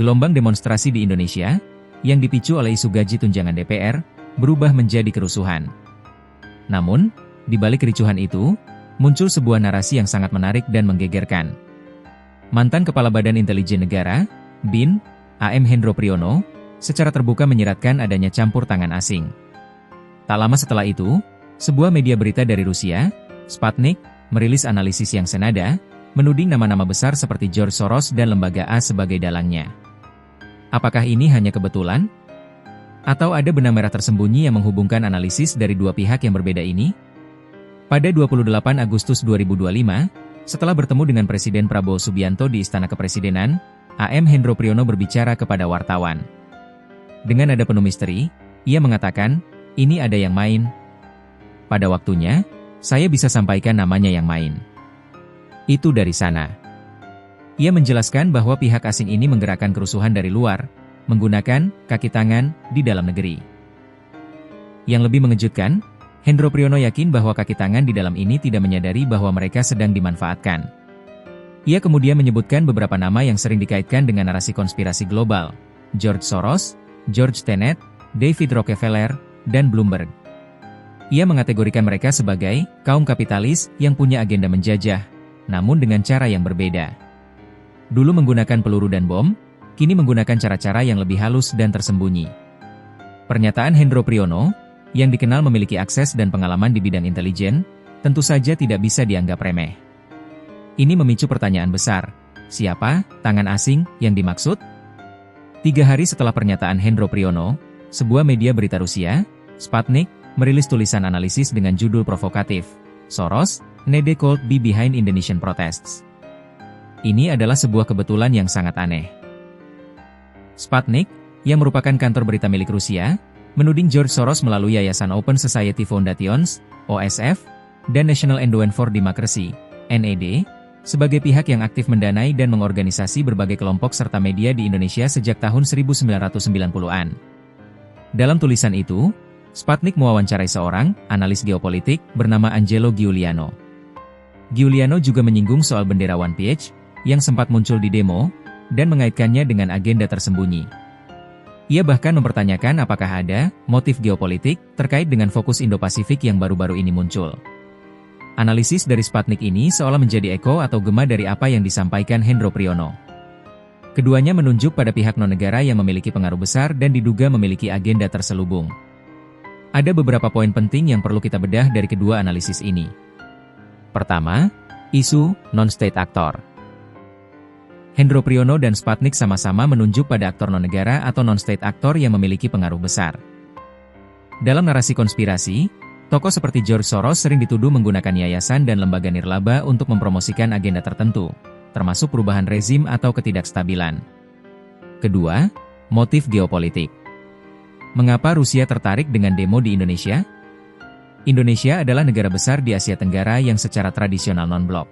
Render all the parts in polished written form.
gelombang demonstrasi di Indonesia, yang dipicu oleh isu gaji tunjangan DPR, berubah menjadi kerusuhan. Namun, di balik kericuhan itu, muncul sebuah narasi yang sangat menarik dan menggegerkan. Mantan Kepala Badan Intelijen Negara, BIN, AM Hendro Priyono, secara terbuka menyiratkan adanya campur tangan asing. Tak lama setelah itu, sebuah media berita dari Rusia, Sputnik, merilis analisis yang senada, menuding nama-nama besar seperti George Soros dan Lembaga A sebagai dalangnya. Apakah ini hanya kebetulan? Atau ada benang merah tersembunyi yang menghubungkan analisis dari dua pihak yang berbeda ini? Pada 28 Agustus 2025, setelah bertemu dengan Presiden Prabowo Subianto di Istana Kepresidenan, AM Hendro Priyono berbicara kepada wartawan. Dengan nada penuh misteri, ia mengatakan, "Ini ada yang main. Pada waktunya, saya bisa sampaikan namanya yang main. Itu dari sana." Ia menjelaskan bahwa pihak asing ini menggerakkan kerusuhan dari luar, menggunakan kaki tangan di dalam negeri. Yang lebih mengejutkan, Hendro Priyono yakin bahwa kaki tangan di dalam ini tidak menyadari bahwa mereka sedang dimanfaatkan. Ia kemudian menyebutkan beberapa nama yang sering dikaitkan dengan narasi konspirasi global: George Soros, George Tenet, David Rockefeller, dan Bloomberg. Ia mengategorikan mereka sebagai kaum kapitalis yang punya agenda menjajah, namun dengan cara yang berbeda. Dulu menggunakan peluru dan bom, kini menggunakan cara-cara yang lebih halus dan tersembunyi. Pernyataan Hendro Priyono, yang dikenal memiliki akses dan pengalaman di bidang intelijen, tentu saja tidak bisa dianggap remeh. Ini memicu pertanyaan besar, siapa tangan asing yang dimaksud? 3 hari setelah pernyataan Hendro Priyono, sebuah media berita Rusia, Sputnik, merilis tulisan analisis dengan judul provokatif, "Soros, Nede Could Be Behind Indonesian Protests." Ini adalah sebuah kebetulan yang sangat aneh. Sputnik, yang merupakan kantor berita milik Rusia, menuding George Soros melalui Yayasan Open Society Foundations, OSF, dan National Endowment for Democracy, NED, sebagai pihak yang aktif mendanai dan mengorganisasi berbagai kelompok serta media di Indonesia sejak tahun 1990-an. Dalam tulisan itu, Sputnik mewawancarai seorang analis geopolitik bernama Angelo Giuliano. Giuliano juga menyinggung soal bendera One Piece yang sempat muncul di demo, dan mengaitkannya dengan agenda tersembunyi. Ia bahkan mempertanyakan apakah ada motif geopolitik terkait dengan fokus Indo-Pasifik yang baru-baru ini muncul. Analisis dari Sputnik ini seolah menjadi eko atau gema dari apa yang disampaikan Hendro Priyono. Keduanya menunjuk pada pihak non-negara yang memiliki pengaruh besar dan diduga memiliki agenda terselubung. Ada beberapa poin penting yang perlu kita bedah dari kedua analisis ini. Pertama, isu non-state actor. Hendro Priyono dan Sputnik sama-sama menunjuk pada aktor non-negara atau non-state actor yang memiliki pengaruh besar. Dalam narasi konspirasi, tokoh seperti George Soros sering dituduh menggunakan yayasan dan lembaga nirlaba untuk mempromosikan agenda tertentu, termasuk perubahan rezim atau ketidakstabilan. Kedua, motif geopolitik. Mengapa Rusia tertarik dengan demo di Indonesia? Indonesia adalah negara besar di Asia Tenggara yang secara tradisional non-blok.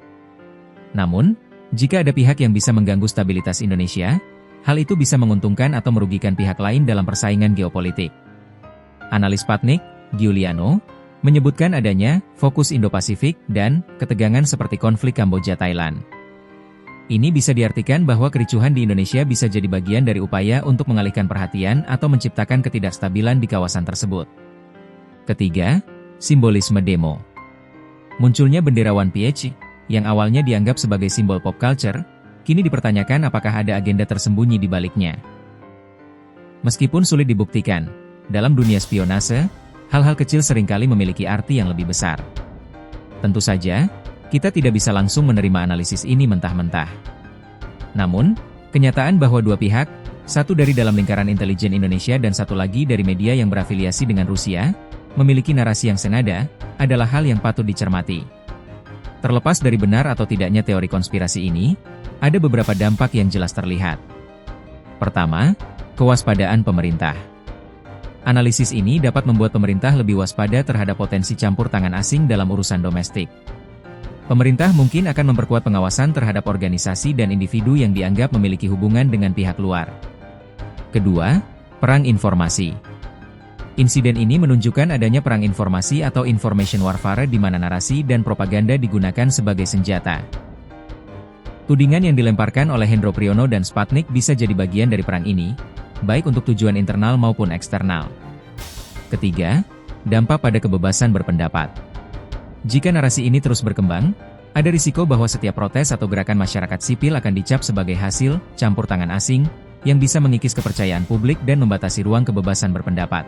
Namun, jika ada pihak yang bisa mengganggu stabilitas Indonesia, hal itu bisa menguntungkan atau merugikan pihak lain dalam persaingan geopolitik. Analis Sputnik, Giuliano, menyebutkan adanya fokus Indo-Pasifik dan ketegangan seperti konflik Kamboja-Thailand. Ini bisa diartikan bahwa kericuhan di Indonesia bisa jadi bagian dari upaya untuk mengalihkan perhatian atau menciptakan ketidakstabilan di kawasan tersebut. Ketiga, simbolisme demo. Munculnya bendera One Piece, yang awalnya dianggap sebagai simbol pop culture, kini dipertanyakan apakah ada agenda tersembunyi di baliknya. Meskipun sulit dibuktikan, dalam dunia spionase, hal-hal kecil seringkali memiliki arti yang lebih besar. Tentu saja, kita tidak bisa langsung menerima analisis ini mentah-mentah. Namun, kenyataan bahwa dua pihak, satu dari dalam lingkaran intelijen Indonesia dan satu lagi dari media yang berafiliasi dengan Rusia, memiliki narasi yang senada, adalah hal yang patut dicermati. Terlepas dari benar atau tidaknya teori konspirasi ini, ada beberapa dampak yang jelas terlihat. Pertama, kewaspadaan pemerintah. Analisis ini dapat membuat pemerintah lebih waspada terhadap potensi campur tangan asing dalam urusan domestik. Pemerintah mungkin akan memperkuat pengawasan terhadap organisasi dan individu yang dianggap memiliki hubungan dengan pihak luar. Kedua, perang informasi. Insiden ini menunjukkan adanya perang informasi atau information warfare di mana narasi dan propaganda digunakan sebagai senjata. Tudingan yang dilemparkan oleh Hendro Priyono dan Sputnik bisa jadi bagian dari perang ini, baik untuk tujuan internal maupun eksternal. Ketiga, dampak pada kebebasan berpendapat. Jika narasi ini terus berkembang, ada risiko bahwa setiap protes atau gerakan masyarakat sipil akan dicap sebagai hasil campur tangan asing, yang bisa mengikis kepercayaan publik dan membatasi ruang kebebasan berpendapat.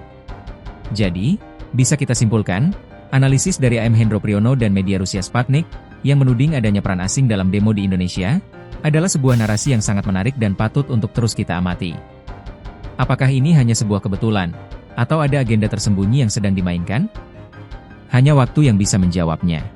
Jadi, bisa kita simpulkan, analisis dari AM Hendro Priyono dan media Rusia Sputnik, yang menuding adanya peran asing dalam demo di Indonesia, adalah sebuah narasi yang sangat menarik dan patut untuk terus kita amati. Apakah ini hanya sebuah kebetulan, atau ada agenda tersembunyi yang sedang dimainkan? Hanya waktu yang bisa menjawabnya.